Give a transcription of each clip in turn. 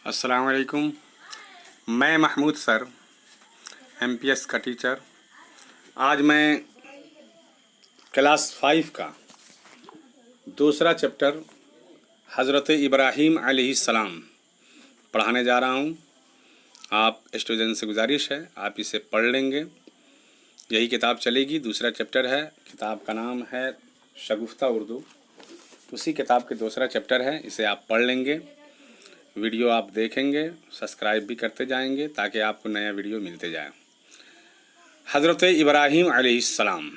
अस्सलाम वालेकुम। मैं महमूद सर MPS का टीचर। आज मैं क्लास 5 का दूसरा चैप्टर हज़रत इब्राहीम अलैहिस्सलाम पढ़ाने जा रहा हूँ। आप स्टूडेंट से गुजारिश है आप इसे पढ़ लेंगे। यही किताब चलेगी, दूसरा चैप्टर है। किताब का नाम है शगुफ्ता उर्दू। उसी किताब के दूसरा चैप्टर है, इसे आप पढ़ लेंगे। वीडियो आप देखेंगे, सब्सक्राइब भी करते जाएंगे ताकि आपको नया वीडियो मिलते जाए। हज़रत इब्राहीम अलैहिस्सलाम,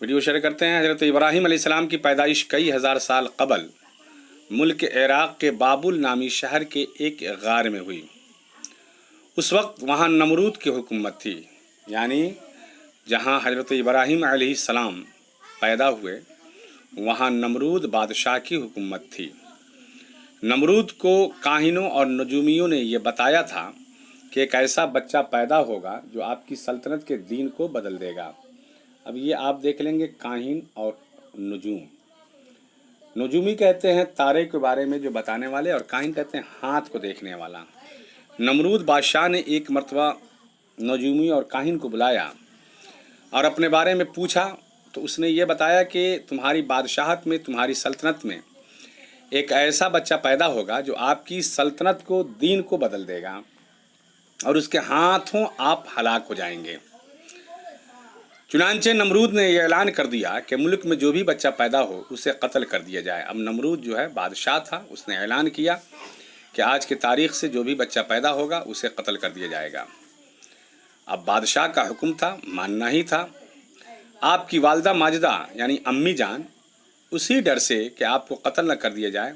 वीडियो शेयर करते हैं। हज़रत इब्राहीम अलैहिस्सलाम की पैदाइश कई हज़ार साल कबल मुल्क इराक़ के बाबुल नामी शहर के एक गार में हुई। उस वक्त वहाँ नमरूद की हुकूमत थी, यानी जहाँ हज़रत इब्राहीम अलैहिस्सलाम पैदा हुए वहाँ नमरूद बादशाह की हुकूमत थी। नमरूद को काहिनों और नजूमियों ने यह बताया था कि एक ऐसा बच्चा पैदा होगा जो आपकी सल्तनत के दीन को बदल देगा। अब ये आप देख लेंगे, काहिन और नजूम। नजूमी कहते हैं तारे के बारे में जो बताने वाले, और काहिन कहते हैं हाथ को देखने वाला। नमरूद बादशाह ने एक मरतबा नजूमी और काहिन को बुलाया और अपने बारे में पूछा, तो उसने ये बताया कि तुम्हारी बादशाहत में, तुम्हारी सल्तनत में एक ऐसा बच्चा पैदा होगा जो आपकी सल्तनत को, दीन को बदल देगा और उसके हाथों आप हलाक हो जाएंगे। चुनांचे नमरूद ने यह ऐलान कर दिया कि मुल्क में जो भी बच्चा पैदा हो उसे कत्ल कर दिया जाए। अब नमरूद जो है बादशाह था, उसने ऐलान किया कि आज की तारीख से जो भी बच्चा पैदा होगा उसे कत्ल कर दिया जाएगा। अब बादशाह का हुक्म था, मानना ही था। आपकी वालदा माजिदा यानी अम्मी जान उसी डर से कि आपको कत्ल न कर दिया जाए,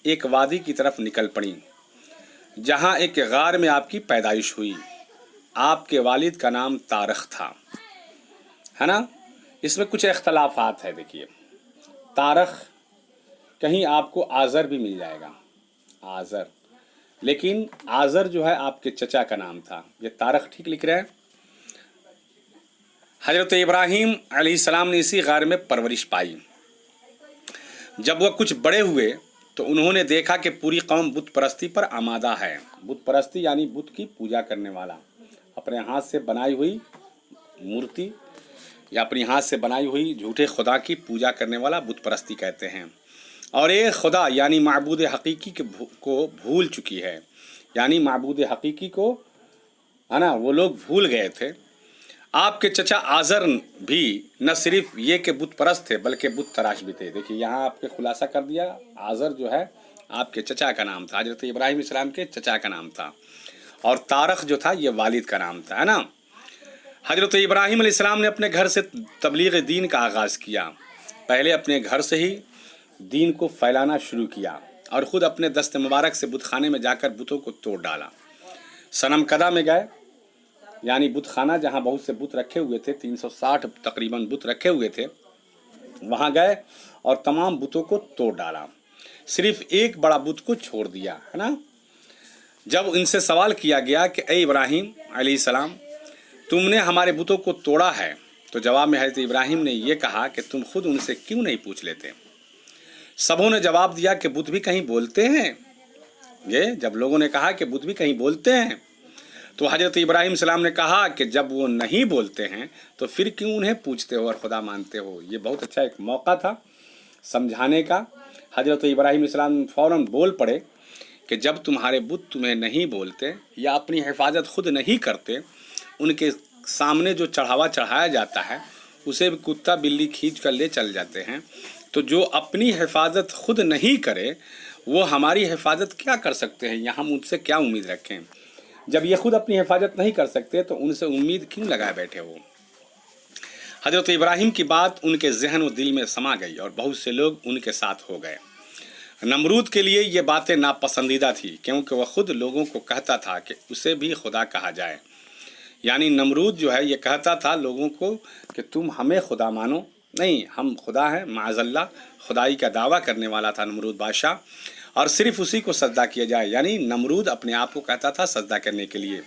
एक वादी की तरफ निकल पड़ी जहां एक गार में आपकी पैदाइश हुई। आपके वालिद का नाम तारख था, है ना। इसमें कुछ इख्तलाफात है। देखिए, तारख, कहीं आपको आज़र भी मिल जाएगा, आज़र, लेकिन आज़र जो है आपके चचा का नाम था। ये तारख ठीक लिख रहे हैं। हज़रत इब्राहीम अलैहिस्सलाम ने इसी गार में परवरिश पाई। जब वह कुछ बड़े हुए तो उन्होंने देखा कि पूरी कौम बुत परस्ती पर आमादा है। बुत परस्ती यानी बुत की पूजा करने वाला, अपने हाथ से बनाई हुई मूर्ति या अपनी हाथ से बनाई हुई झूठे खुदा की पूजा करने वाला बुत परस्ती कहते हैं। और एक खुदा यानी माबूद हकीकी को भूल चुकी है, यानी माबूद हकीकी को, है ना, वो लोग भूल गए थे। आपके चचा आज़र भी न सिर्फ ये कि बुत परस्त थे बल्कि बुत तराश भी थे। देखिए, यहाँ आपके खुलासा कर दिया, आज़र जो है आपके चचा का नाम था, हज़रत इब्राहीम अलैहिस्सलाम के चचा का नाम था, और तारख जो था ये वालिद का नाम था, है ना। हज़रत इब्राहीम अलैहिस्सलाम ने अपने घर से तबलीग दीन का आगाज़ किया। पहले अपने घर से ही दीन को फैलाना शुरू किया और ख़ुद अपने दस्त मुबारक से बुत खाने में जाकर बुतों को तोड़ डाला। सनम कदा में गए, यानी बुत खाना जहाँ बहुत से बुत रखे हुए थे, 360 तकरीबन बुत रखे हुए थे, वहाँ गए और तमाम बुतों को तोड़ डाला, सिर्फ एक बड़ा बुत को छोड़ दिया, है ना। जब इनसे सवाल किया गया कि ए इब्राहीम अलैहिस्सलाम, तुमने हमारे बुतों को तोड़ा है, तो जवाब में हज़रत इब्राहीम ने यह कहा कि तुम खुद उनसे क्यों नहीं पूछ लेते। सबों ने जवाब दिया कि बुत भी कहीं बोलते हैं। ये जब लोगों ने कहा कि बुत भी कहीं बोलते हैं, तो हज़रत इब्राहीम सलाम ने कहा कि जब वो नहीं बोलते हैं तो फिर क्यों उन्हें पूछते हो और खुदा मानते हो। ये बहुत अच्छा एक मौका था समझाने का। हज़रत इब्राहीम सलाम फ़ौरन बोल पड़े कि जब तुम्हारे बुत तुम्हें नहीं बोलते या अपनी हिफाजत खुद नहीं करते, उनके सामने जो चढ़ावा चढ़ाया जाता है उसे भी कुत्ता बिल्ली खींच कर ले चल जाते हैं, तो जो अपनी हिफाजत खुद नहीं करे वो हमारी हिफाजत क्या कर सकते हैं, या हम उनसे क्या उम्मीद रखें। जब ये खुद अपनी हिफाजत नहीं कर सकते तो उनसे उम्मीद क्यों लगाए बैठे हो। हज़रत इब्राहीम की बात उनके जहन व दिल में समा गई और बहुत से लोग उनके साथ हो गए। नमरूद के लिए ये बातें नापसंदीदा थी, क्योंकि वह खुद लोगों को कहता था कि उसे भी खुदा कहा जाए। यानी नमरूद जो है ये कहता था लोगों को कि तुम हमें खुदा मानो, नहीं हम खुदा हैं, माअज़ल्लाह, खुदाई का दावा करने वाला था नमरूद बादशाह, और सिर्फ उसी को सजदा किया जाए। यानी नमरूद अपने आप को कहता था सजदा करने के लिए।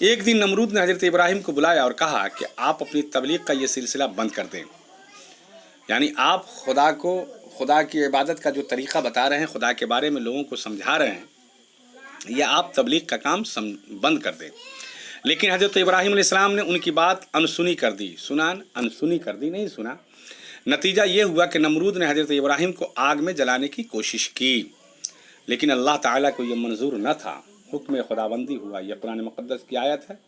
एक दिन नमरूद ने हज़रत इब्राहीम को बुलाया और कहा कि आप अपनी तबलीग का ये सिलसिला बंद कर दें, यानी आप खुदा की इबादत का जो तरीक़ा बता रहे हैं, खुदा के बारे में लोगों को समझा रहे हैं, या आप तबलीग का काम बंद कर दें। लेकिन हज़रत इब्राहीम अलैहिस्सलाम ने उनकी बात अनसुनी कर दी, अनसुनी कर दी, नहीं सुना। नतीजा ये हुआ कि नमरूद ने हज़रत इब्राहीम को आग में जलाने की कोशिश की, लेकिन अल्लाह ताला को ये मंजूर न था। हुक्म खुदाबंदी हुआ, यह कुरान मुक़द्दस की आयत है।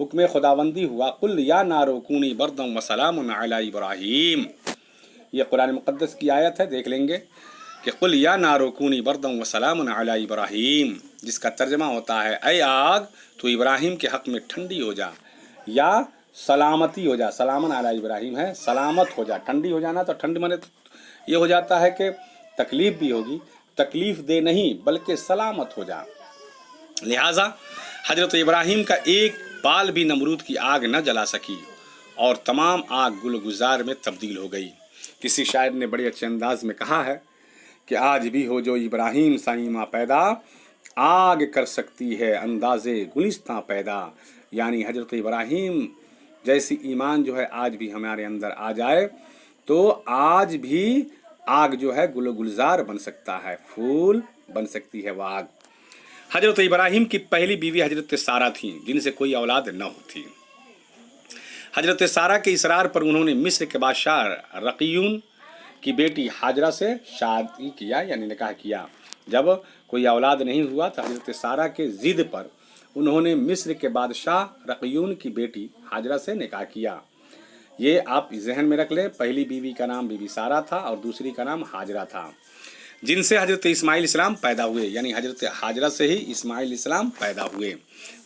हुक्म खुदाबंदी हुआ, कुल या नारो कूनी बरदम व सलामुन अला इब्राहीम। यह कुरान मुक़द्दस की आयत है, देख लेंगे कि कुल या नारो कूनी बरदम व सलामुन अला इब्राहीम, जिसका तर्जमा होता है ऐ आग तो इब्राहिम के हक़ में ठंडी हो जा या सलामती हो जा। सलामन अला इब्राहिम है, सलामत हो जा। ठंडी हो जाना तो ठंड माने ये हो जाता है कि तकलीफ़ भी होगी, तकलीफ़ दे नहीं बल्कि सलामत हो जा। लिहाजा हज़रत इब्राहीम का एक बाल भी नमरूद की आग न जला सकी और तमाम आग गुलगुजार में तब्दील हो गई। किसी शायर ने बड़े अच्छे अंदाज में कहा है कि आज भी हो जो इब्राहीम साईमा पैदा, आग कर सकती है अंदाज़े गुलिस्तां पैदा। यानी हज़रत इब्राहीम जैसी ईमान जो है आज भी हमारे अंदर आ जाए तो आज भी आग जो है गुलजार बन सकता है, फूल बन सकती है वह आग। हज़रत इब्राहीम की पहली बीवी हज़रत सारा थी, जिनसे कोई औलाद न होती। हज़रत सारा के इसरार पर उन्होंने मिस्र के बादशाह रक़ीयून की बेटी हाजरा से शादी किया, यानी निकाह किया। जब कोई औलाद नहीं हुआ तो हज़रत सारा के ज़िद पर उन्होंने मिस्र के बादशाह रक़ीयून की बेटी हाजरा से निकाह किया। ये आप जहन में रख लें, पहली बीवी का नाम बीबी सारा था और दूसरी का नाम हाजरा था, जिनसे हज़रत इस्माइल इस्लाम पैदा हुए। यानी हज़रत हाजरा से ही इस्माइल इस्लाम पैदा हुए।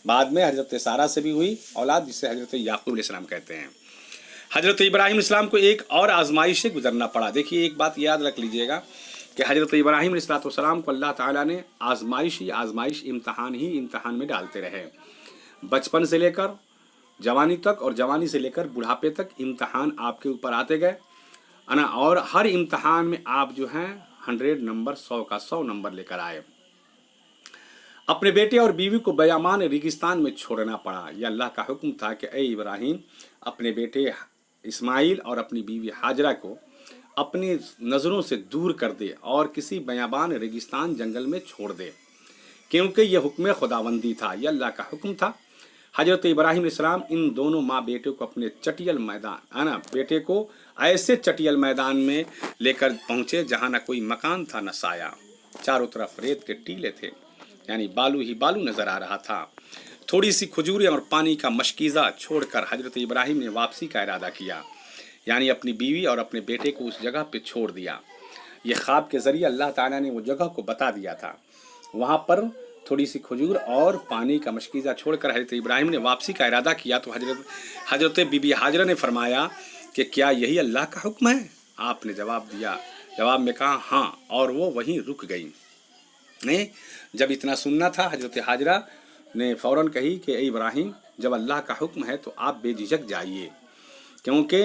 बाद में हज़रत सारा से भी हुई औलाद, जिसे हज़रत याकूब इस्लाम कहते हैं। हज़रत इब्राहीम इस्लाम को एक और आजमाइश से गुजरना पड़ा। देखिए एक बात याद रख लीजिएगा कि हज़रत इब्राहीम अलैहिस्सलाम को अल्लाह ताला ने आजमाइश ही आजमाइश, इम्तहान में डालते रहे। बचपन से लेकर जवानी तक और जवानी से लेकर बुढ़ापे तक इम्तहान आपके ऊपर आते गए, है ना। और हर इम्तहान में आप जो हैं 100 नंबर, 100 का 100 नंबर लेकर आए। अपने बेटे और बीवी को बयामान रेगिस्तान में छोड़ना पड़ा। यह अल्लाह का हुक्म था कि ए इब्राहीम अपने बेटे इस्माइल और अपनी बीवी हाजरा को अपनी नज़रों से दूर कर दे और किसी बयाबान रेगिस्तान जंगल में छोड़ दे, क्योंकि यह हुक्म खुदाबंदी था, यह अल्लाह का हुक्म था। हज़रत इब्राहीम अलैहिस्सलाम इन दोनों माँ बेटे को अपने चटियल मैदान, है ना, बेटे को ऐसे चटियल मैदान में लेकर पहुँचे जहाँ ना कोई मकान था न साया, चारों तरफ रेत के टीले थे, यानी बालू ही बालू नज़र आ रहा था। थोड़ी सी खजूरें और पानी का मशकीज़ा छोड़कर हज़रत इब्राहीम ने वापसी का इरादा किया, यानी अपनी बीवी और अपने बेटे को उस जगह पे छोड़ दिया। ये ख्वाब के ज़रिए अल्लाह ताला ने वो जगह को बता दिया था। वहाँ पर थोड़ी सी खजूर और पानी का मशकीज़ा छोड़कर हज़रत इब्राहीम ने वापसी का इरादा किया तो हज़रत बीबी हाजरा ने फरमाया कि क्या यही अल्लाह का हुक्म है? आपने जवाब दिया, जवाब में कहा हाँ, और वो वहीं रुक गई। नहीं, जब इतना सुनना था हज़रत हाजरा ने फ़ौरन कही कि ए इब्राहीम, जब अल्लाह का हुक्म है तो आप बेझिझक जाइए, क्योंकि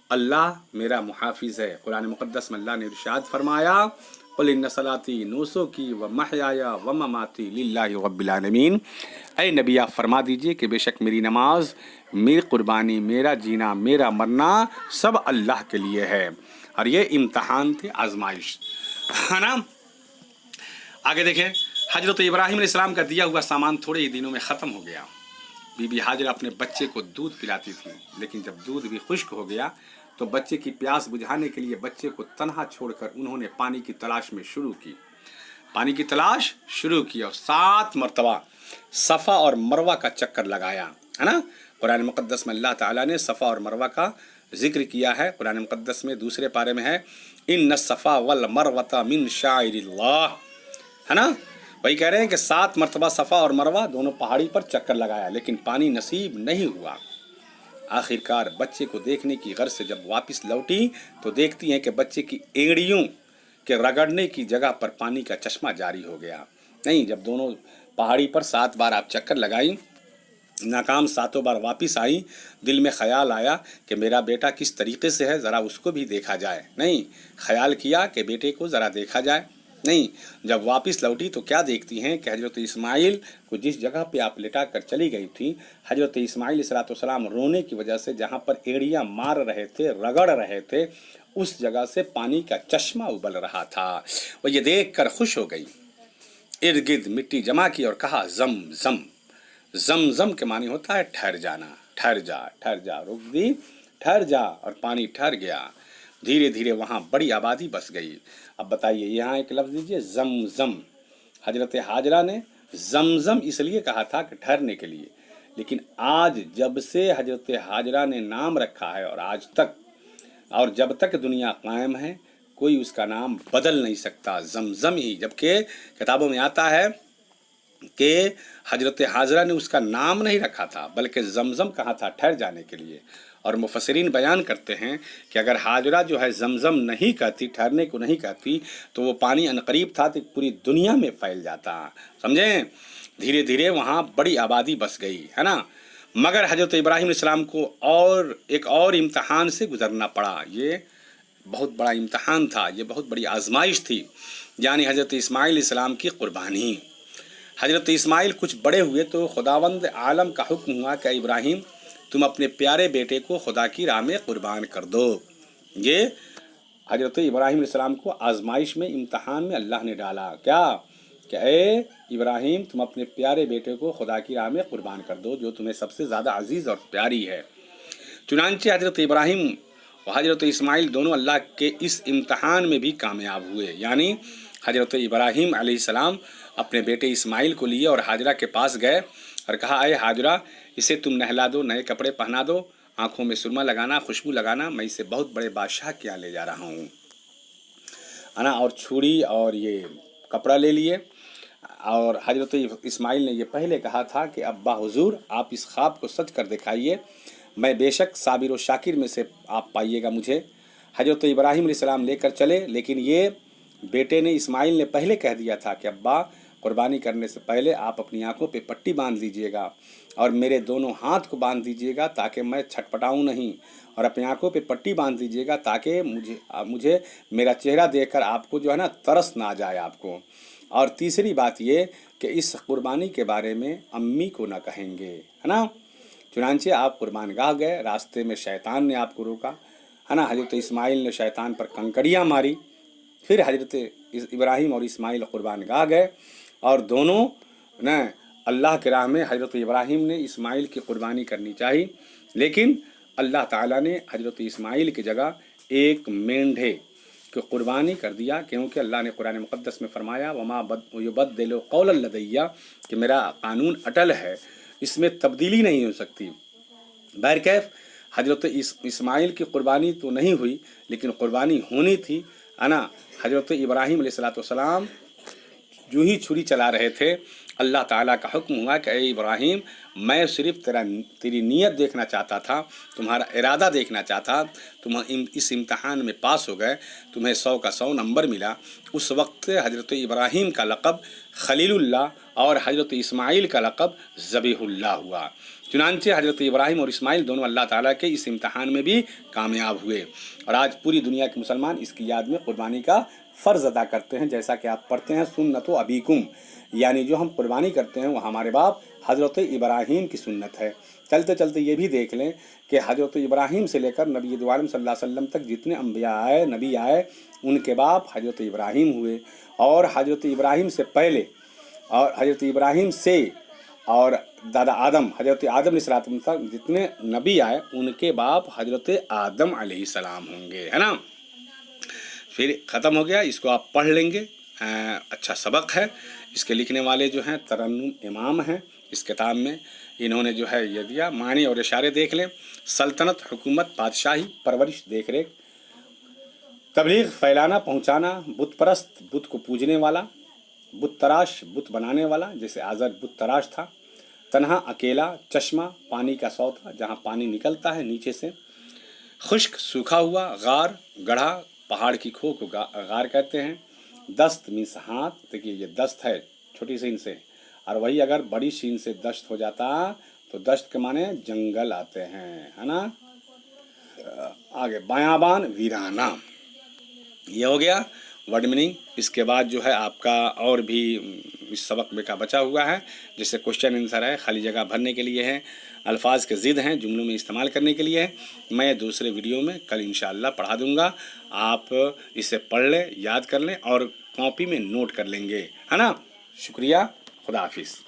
अल्लाह मेरा मुहाफिज़ है। कुरान मुक़द्दस में अल्लाह ने इरशाद फरमाया, क़ुल इन्न सलाती नुसुकी व महयाया व ममाती लिल्लाहि रब्बिल आलमीन। ऐ नबी आप फरमा दीजिए कि बेशक मेरी नमाज, मेरी कुर्बानी, मेरा जीना, मेरा मरना सब अल्लाह के लिए है। और ये इम्तहान थे, आजमाइश, है ना। आगे देखें, हज़रत इब्राहीम अलैहिस्सलाम का दिया हुआ सामान थोड़े ही दिनों में ख़त्म हो गया। बीबी हाजरा अपने बच्चे को दूध पिलाती थी, लेकिन जब दूध भी खुश्क हो गया तो बच्चे की प्यास बुझाने के लिए बच्चे को तन्हा छोड़कर उन्होंने पानी की तलाश शुरू की और 7 मरतबा सफ़ा और मरवा का चक्कर लगाया, है ना। कुरान मुक़द्दस में अल्लाह ताला ने सफ़ा और मरवा का जिक्र किया है। कुरान मुक़द्दस में दूसरे पारे में है, इन्न सफ़ा वल मरवता मिन शाइरिल्लाह, है ना। वही कह रहे हैं कि 7 मरतबा सफ़ा और मरवा दोनों पहाड़ी पर चक्कर लगाया, लेकिन पानी नसीब नहीं हुआ। आखिरकार बच्चे को देखने की गर्ज से जब वापस लौटी तो देखती हैं कि बच्चे की एड़ियों के रगड़ने की जगह पर पानी का चश्मा जारी हो गया। नहीं, जब दोनों पहाड़ी पर 7 बार आप चक्कर लगाई, नाकाम 7 बार वापस आई, दिल में ख्याल आया कि मेरा बेटा किस तरीके से है, ज़रा उसको भी देखा जाए। नहीं, ख्याल किया कि बेटे को ज़रा देखा जाए। नहीं, जब वापस लौटी तो क्या देखती हैं कि हज़रत इस्माइल को जिस जगह पे आप लिटा कर चली गई थी, हज़रत इस्माइल अलैहिस्सलाम रोने की वजह से जहाँ पर एड़ियाँ मार रहे थे, रगड़ रहे थे, उस जगह से पानी का चश्मा उबल रहा था। वो ये देख कर खुश हो गई। इर्द गिर्द मिट्टी जमा की और कहा जम जम। जम जम के मानी होता है ठहर जाना, ठहर जा, रोक दी, ठहर जा, और पानी ठहर गया। धीरे धीरे वहाँ बड़ी आबादी बस गई। अब बताइए, यहाँ एक लफ्ज़ दीजिए जम जम। हजरत हाजरा ने जमजम इसलिए कहा था कि ठहरने के लिए, लेकिन आज जब से हजरत हाजरा ने नाम रखा है और आज तक और जब तक दुनिया कायम है, कोई उसका नाम बदल नहीं सकता, जमजम ही। जबकि किताबों में आता है कि हजरत हाजरा ने उसका नाम नहीं रखा था, बल्कि जमजम कहा था ठहर जाने के लिए। और मुफस्सिरीन बयान करते हैं कि अगर हाजरा जो है जमजम नहीं कहती, ठहरने को नहीं कहती, तो वो पानी अनकरीब था तो पूरी दुनिया में फैल जाता, समझें। धीरे धीरे वहाँ बड़ी आबादी बस गई, है ना। मगर हजरत इब्राहीम अलैहिस्सलाम को एक और इम्तहान से गुजरना पड़ा। ये बहुत बड़ा इम्तहान था, ये बहुत बड़ी आजमाइश थी, यानी हजरत इस्माइल अलैहिस्सलाम की कुर्बानी। हजरत इस्माइल कुछ बड़े हुए तो खुदावंद आलम का हुक्म हुआ कि इब्राहिम तुम अपने प्यारे बेटे को खुदा की राह में कुर्बान कर दो। ये हजरत इब्राहिम अलैहिस्सलाम को आजमाइश में, इम्तहान में अल्लाह ने डाला। क्या कि ए इब्राहिम तुम अपने प्यारे बेटे को खुदा की राह में कुर्बान कर दो, जो तुम्हें सबसे ज़्यादा अजीज़ और प्यारी है। चुनांचे हजरत इब्राहिम और हजरत इस्माइल दोनों अल्लाह के इस इम्तहान में भी कामयाब हुए। यानी हजरत इब्राहिम अलैहिस्सलाम अपने बेटे इस्माइल को लिए और हाजरा के पास गए और कहा, अरे हाजरा, इसे तुम नहला दो, नए कपड़े पहना दो, आँखों में सुरमा लगाना, खुशबू लगाना, मैं इसे बहुत बड़े बादशाह के यहाँ ले जा रहा हूँ, है ना। और छुरी और ये कपड़ा ले लिए। और हजरत इस्माइल ने ये पहले कहा था कि अब्बा हुजूर, आप इस ख्वाब को सच कर दिखाइए, मैं बेशक साबिर व शाकिर में से आप पाइएगा मुझे। हजरत इब्राहिम अलैहिस्सलाम लेकर चले, लेकिन ये बेटे ने, इस्माइल ने पहले कह दिया था कि अब्बा, कुर्बानी करने से पहले आप अपनी आंखों पे पट्टी बांध लीजिएगा और मेरे दोनों हाथ को बांध दीजिएगा ताकि मैं छटपटाऊं नहीं, और अपनी आंखों पे पट्टी बांध दीजिएगा ताकि मुझे मेरा चेहरा देखकर आपको जो है ना तरस ना आ जाए आपको। और तीसरी बात ये कि इस कुर्बानी के बारे में अम्मी को ना कहेंगे, है ना। चुनांचे आप कुर्बान गाह गए, रास्ते में शैतान ने आपको रोका, है ना। हजरत इस्माइल ने शैतान पर कंकड़ियाँ मारी, फिर हजरत इब्राहिम और इस्माइल कुर्बान गाह गए और दोनों न अल्लाह के राह में। हजरत इब्राहिम ने इस्माइल की कुर्बानी करनी चाहिए, लेकिन अल्लाह ताला ने हजरत इस्माइल की जगह एक मेंढे की कुर्बानी कर दिया, क्योंकि अल्लाह ने कुरान मुक़द्दस में फरमाया, वमा युबद्दिलु क़ौलन लदैया, कि मेरा कानून अटल है, इसमें तब्दीली नहीं हो सकती। बहरकैफ हजरत इस्माइल की कुर्बानी तो नहीं हुई, लेकिन कुर्बानी होनी थी, है ना। हजरत इब्राहिम अलैहिस्सलाम जो ही छुरी चला रहे थे, अल्लाह ताला का हुक्म हुआ कि ए इब्राहिम, मैं सिर्फ तेरी नीयत देखना चाहता था, तुम्हारा इरादा देखना चाहता। तुम इस इम्तहान में पास हो गए, तुम्हें 100 का 100 नंबर मिला। उस वक्त हजरत इब्राहिम का लक़ब खलीलुल्लाह और हजरत इस्माइल का लक़ब ज़बीहुल्लाह हुआ। चुनांचे हजरत इब्राहिम और इस्माइल दोनों अल्लाह ताला के इस इम्तहान में भी कामयाब हुए, और आज पूरी दुनिया के मुसलमान इसकी याद में कुर्बानी का फ़र्ज़ अदा करते हैं। जैसा कि आप पढ़ते हैं, सुन्नतो अबीकुम, यानी जो हम कुर्बानी करते हैं वो हमारे बाप हज़रत इब्राहीम की सुन्नत है। चलते चलते ये भी देख लें कि हज़रत इब्राहीम से लेकर नबी दो आलम सल्लल्लाहु अलैहि वसल्लम तक जितने अम्बिया आए, नबी आए, उनके बाप हज़रत इब्राहीम हुए। और हज़रत इब्राहीम से पहले और हज़रत इब्राहीम से और दादा आदम, हज़रत आदम अलैहिस्सलाम तक जितने नबी आए, उनके बाप हज़रत आदम अलैहिस्सलाम होंगे, है ना। फिर ख़त्म हो गया, इसको आप पढ़ लेंगे, अच्छा सबक है। इसके लिखने वाले जो हैं तरन्नुम इमाम हैं, इस किताब में इन्होंने जो है ये दिया, मानी और इशारे देख लें। सल्तनत, हुकूमत, बादशाही, परवरिश, देख रेख, तबलीग, फैलाना, पहुँचाना, बुत परस्त, बुत को पूजने वाला, बुत तराश, बुत बनाने वाला, जैसे आज़र बुत तराश था। तन्हा, अकेला, चश्मा, पानी का सौता, जहाँ पानी निकलता है नीचे से। खुश्क, सूखा हुआ, गार, गढ़ा, पहाड़ की खो को गार कहते हैं। दस्त मीन्स हाथ, देखिए ये दस्त है छोटी सीन से, और वही अगर बड़ी सीन से दस्त हो जाता तो दस्त के माने जंगल आते हैं, है ना। आगे बयाबान, वीराना, ये हो गया वर्ड मीनिंग। इसके बाद जो है आपका और भी इस सबक में का बचा हुआ है, जैसे क्वेश्चन आंसर है, खाली जगह भरने के लिए है, अल्फाज के ज़िद हैं, जुमलों में इस्तेमाल करने के लिए है। मैं दूसरे वीडियो में कल इंशाअल्लाह पढ़ा दूँगा, आप इसे पढ़ लें, याद कर लें और कॉपी में नोट कर लेंगे, है ना। شکریہ، خدا حافظ.